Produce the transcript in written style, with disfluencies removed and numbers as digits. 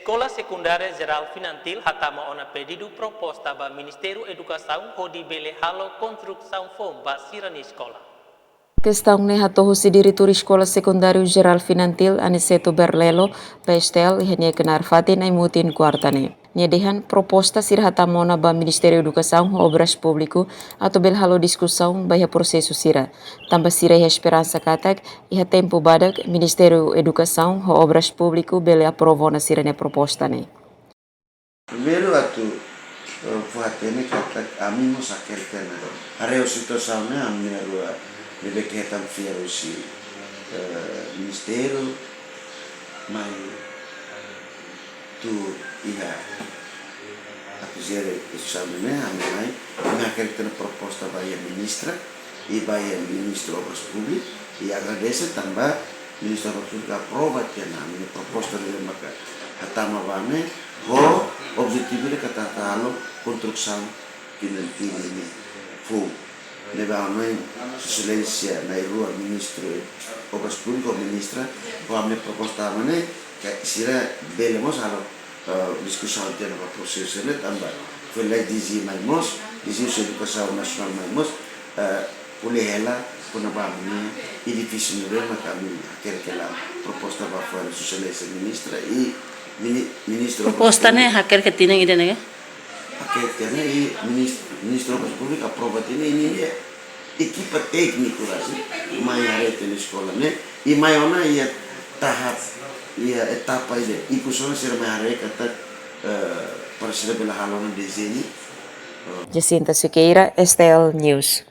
Escola Secundária Geral Finantil hatama ona pedido proposta ba Ministério Educação hodi bele halo construção fom ba sirani escola. Questão ne hatohu si diretor Escola Secundário Geral Finantil Aniceto Berlelo, PSTL, hanya kenar fatin ay mutin kuartane. Nyedehan proposta sirhatamona ba Ministério Educação Obras Público atau bel halo discussão bahia prosesu sira. Tambah sira iha esperança katak iha tempo badak Ministério Educação Obras Público bele aprovona sirane proposta ne. Primeiro atu fuatene katak amimo sakertena. Areo situação amneru leveketam fierusi Ministério mai tu iha atu zere examene amai nakertena proposta bahia ministra e bahia ministro Obras Públicas e agradece também ministro Obras Públicas aprova tena a proposta dele maka hatama vane ho objetivo de katatalo construção ini fu levamen excelência na rua ministro Obras Públicas ministra ho amne proposta mane que sira belemos alo discussão tena para processo ne também foi lá dizi mais mos dizi educação nacional mais mos pulih ela puna bamne edifício moderno kami aquela proposta para fora socialista ministra e ministro proposta ne hacker que tinang ide nega akhirnya i ministro Obras Públicas aprova ini equipa técnico assim maior na escola né e maior ia tahap ia etapa ide iku sona ser maior kata para ser pela halona desenho Jacinta Siqueira, STL News.